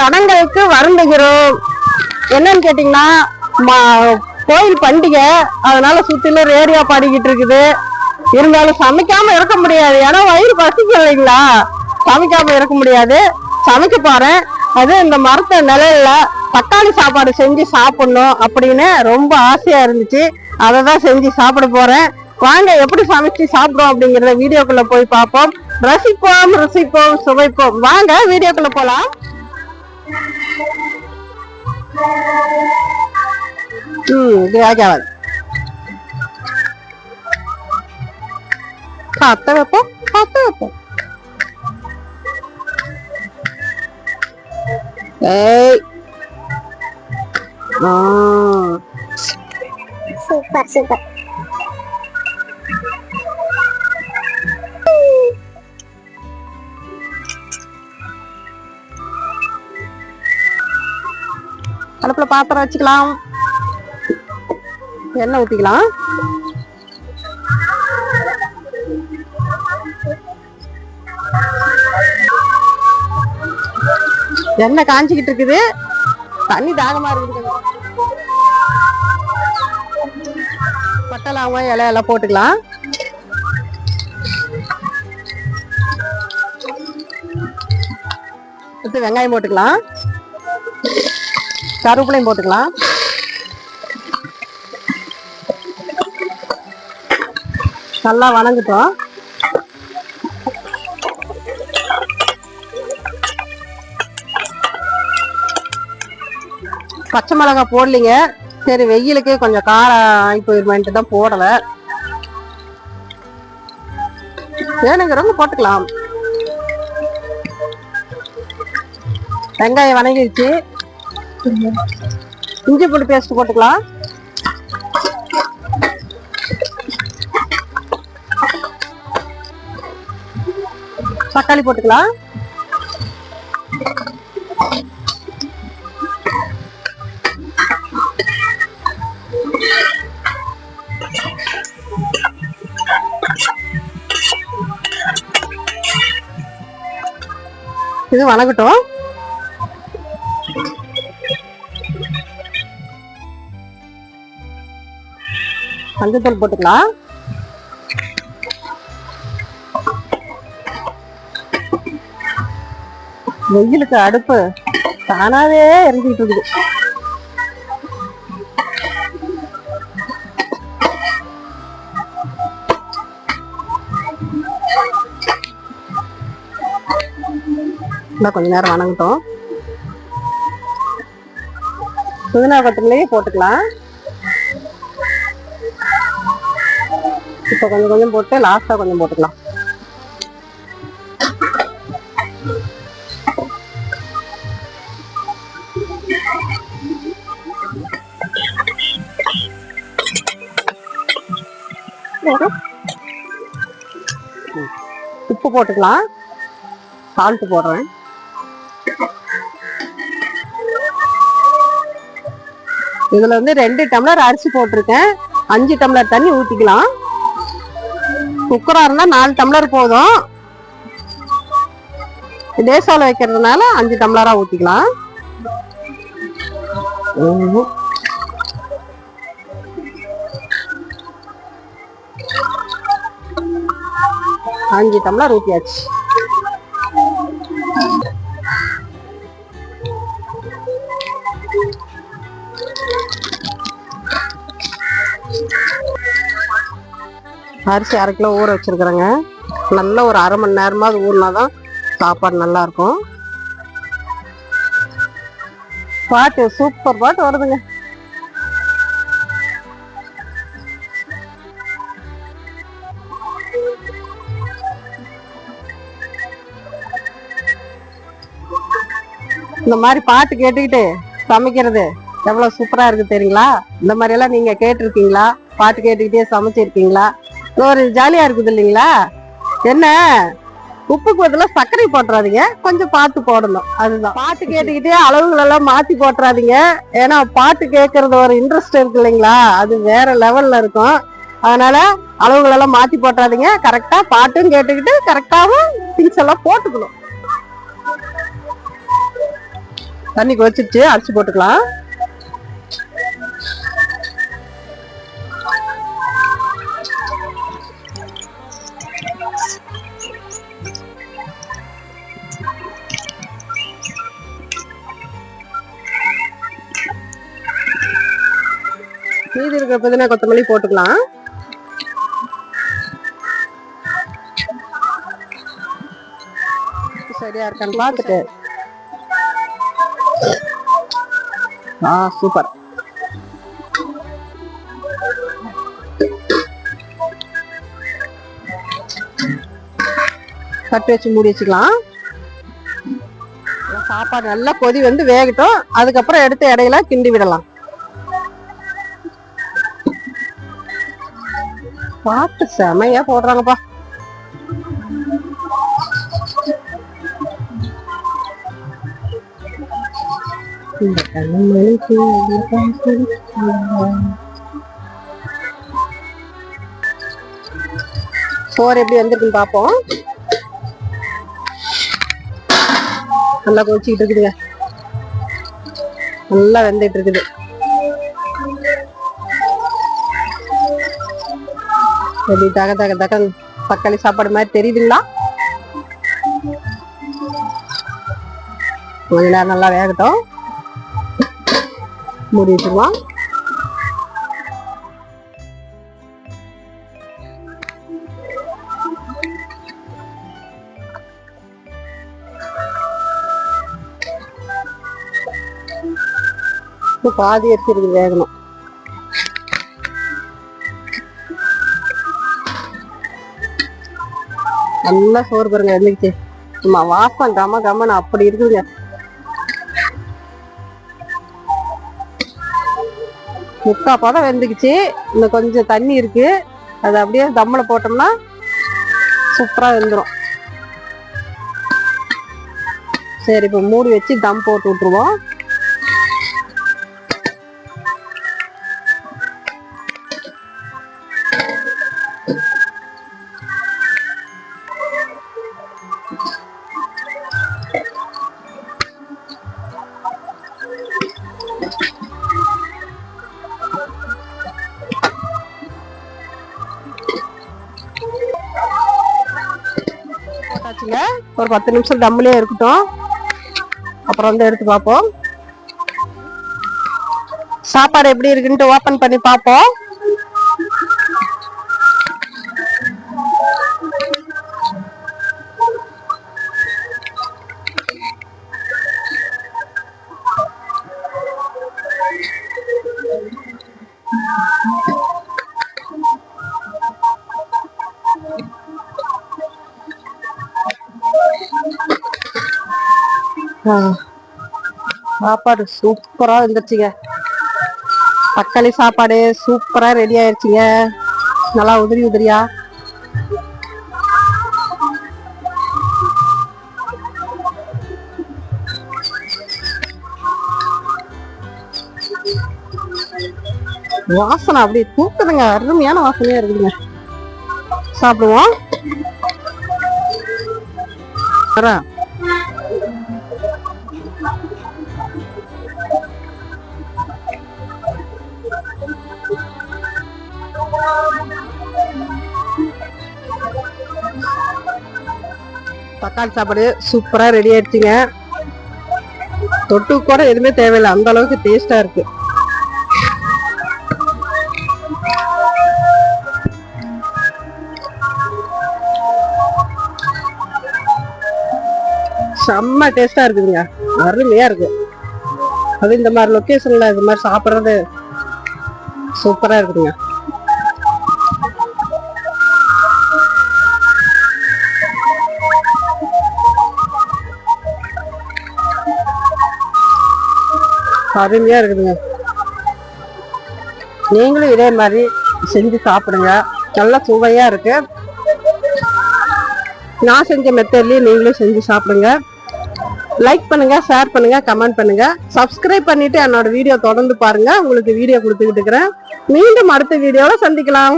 தடங்களுக்கு வருந்துகிறோம். என்னன்னு கேட்டீங்கன்னா கோயில் பண்டிகை, அதனால சுத்திலும் ரேடியோ பாடிக்கிட்டு இருக்குது. இருந்தாலும் சமைக்காம இருக்க முடியாது, ஏன்னா வயிறு பசிக்கும் இல்லைங்களா. சமைக்காம இருக்க முடியாது, சமைக்க போறேன். அது இந்த மரத்த நிலையில தக்காளி சாப்பாடு செஞ்சு சாப்பிடணும் அப்படின்னு ரொம்ப ஆசையா இருந்துச்சு. அதை தான் செஞ்சு சாப்பிட போறேன். வாங்க எப்படி சமைச்சு சாப்பிடுறோம் அப்படிங்கிறத வீடியோக்குள்ள போய் பார்ப்போம். ரசிப்போம், ருசிப்போம், சுவைப்போம். வாங்க வீடியோக்குள்ள போலாம். காத்த வைப்போம், காத்த வைப்போம். Super super. அடுப்புல பாத்திரம் வச்சுக்கலாம், எண்ணெய் ஊத்திக்கலாம். எண்ணெய் காஞ்சிக்கிட்டு இருக்குது, தண்ணி தாகமா இருக்குது. பட்டை லவங்கம் இலை எல்லாம் போட்டுக்கலாம். அடுத்து வெங்காயம் போட்டுக்கலாம், கருவேப்பிலையும் போட்டுக்கலாம். நல்லா வணங்கிட்டோம். பச்சை மிளகாய் போடலீங்க, சரி வெயிலுக்கு கொஞ்சம் காரம் ஆகி போயிருமேன்ட்டு தான் போடலை. வேணுங்கிறவங்க போட்டுக்கலாம். வெங்காயம் வணங்கிடுச்சு, இஞ்சி பூண்டு பேஸ்ட் போட்டுக்கலாம். தக்காளி போட்டுக்கலாம். இது வணங்கட்டும். மஞ்சள் போட்டுக்கலாம். வெயிலுக்கு அடுப்பு தானாவே எரிஞ்சிட்டு இருக்குது. கொஞ்ச நேரம் வணங்கட்டும். புதினா கொத்தமல்லியே போட்டுக்கலாம். இப்ப கொஞ்சம் கொஞ்சம் போட்டு லாஸ்டா கொஞ்சம் போட்டுக்கலாம். உப்பு போட்டுக்கலாம், சால்ட் போடுறேன். இதுல 2 டம்ளர் அரிசி போட்டிருக்கேன், 5 டம்ளர் தண்ணி ஊத்திக்கலாம். குக்கரா இருந்தா 4 டம்ளர் போதும். டேசால வைக்கிறதுனால 5 டம்ளரா ஊத்திக்கலாம். 5 டம்ளர் ஊத்தியாச்சு. அரிசி 1/2 கிலோ ஊற வச்சிருக்கிறேங்க. நல்லா ஒரு 1/2 மணி நேரமாவது ஊறினாதான் சாப்பாடு நல்லா இருக்கும். பாட்டு சூப்பர் பாட்டு வருதுங்க. இந்த மாதிரி பாட்டு கேட்டுக்கிட்டு சமைக்கிறது எவ்வளவு சூப்பரா இருக்கு தெரியுங்களா? இந்த மாதிரி எல்லாம் நீங்க கேட்டிருக்கீங்களா? பாட்டு கேட்டுக்கிட்டே சமைச்சிருக்கீங்களா? ஒரு ஜாலியா இருக்குது இல்லைங்களா? என்ன உப்புக்கு பதிலா சர்க்கரை போட்டுறாதீங்க, கொஞ்சம் பார்த்து போடணும். அதுதான். பாட்டு கேட்டுக்கிட்டே அளவுகள் எல்லாம் மாத்தி போட்டுறாதீங்க. ஏன்னா பாட்டு கேட்கறது ஒரு இன்ட்ரெஸ்ட் இருக்கு இல்லைங்களா, அது வேற லெவல்ல இருக்கும். அதனால அளவுகள் எல்லாம் மாத்தி போட்டுறாதீங்க. கரெக்டா பாட்டும் கேட்டுக்கிட்டு கரெக்டாவும் திங்ஸ் எல்லாம் போட்டுக்கணும். தண்ணி கொதிச்சிருச்சு, அரிசி போட்டுக்கலாம். மீதி இருக்கிற புதினா கொத்தமல்லி போட்டுக்கலாம். சரியா இருக்கான்னு பார்த்துட்டு. சூப்பர். கட்டு வச்சு மூடி வச்சுக்கலாம். சாப்பாடு நல்லா கொதி வந்து வேகட்டும். அதுக்கப்புறம் எடுத்து இடையில கிண்டி விடலாம். பார்த்து செமையா போடுறாங்கப்பா. சோறு எப்படி வந்திருக்குன்னு பாப்போம். நல்லா கொதிச்சுக்கிட்டு இருக்குதுங்க. நல்லா வெந்துட்டு இருக்குது. எப்படி தக தக தக தக்காளி சாப்பாடு மாதிரி தெரியுதுங்களா? கொஞ்ச நேரம் நல்லா வேகட்டும். மூடி வச்சிருவோம். பாதி அரிசி இருக்குது, வேகணும். நல்லா சோறு பாருங்க இருந்துச்சு. சும்மா வாசம் கம கமன்னு அப்படி இருக்குதுங்க. முக்கா பதம் வெந்துக்குச்சு. இன்னும் கொஞ்சம் தண்ணி இருக்கு. அது அப்படியே தம்முல போட்டோம்னா சூப்பரா வெந்துடும். சரி, இப்ப மூடி வச்சு தம் போட்டு விட்டுருவோம். ஒரு 10 நிமிஷம் தம்மிலே இருக்கட்டும். அப்புறம் வந்து எடுத்து பார்ப்போம். சாப்பாடு எப்படி இருக்குன்ட்டு ஓபன் பண்ணி பார்ப்போம். சாப்பாடு சூப்பரா இருந்துச்சுங்க. தக்காளி சாப்பாடு சூப்பரா ரெடி ஆயிடுச்சுங்க. நல்லா உதிரி உதிரியா. வாசனை அப்படி தூக்குதுங்க. அருமையான வாசனையா இருக்குதுங்க. சாப்பிடுவோம். தக்காளி சாப்பாடு சூப்பரா ரெடி ஆயிடுச்சுங்க. தொட்டு கூட எதுவுமே தேவையில்லை, அந்த அளவுக்கு டேஸ்டா இருக்கு. செம்ம டேஸ்டா இருக்குதுங்க. அருமையா இருக்கு. அது இந்த மாதிரி லொகேஷன்ல இது மாதிரி சாப்பிடுறது சூப்பரா இருக்குதுங்க. அருமையா இருக்குதுங்க. நீங்களும் இதே மாதிரி செஞ்சு சாப்பிடுங்க. நல்லா சுவையா இருக்கு. நான் செஞ்ச மெத்தட்லயே நீங்களும் செஞ்சு சாப்பிடுங்க. லைக் பண்ணுங்க, ஷேர் பண்ணுங்க, கமெண்ட் பண்ணுங்க. சப்ஸ்கிரைப் பண்ணிட்டு என்னோட வீடியோ தொடர்ந்து பாருங்க. உங்களுக்கு வீடியோ கொடுத்துக்கிட்டு இருக்கிறேன். மீண்டும் அடுத்த வீடியோல சந்திக்கலாம்.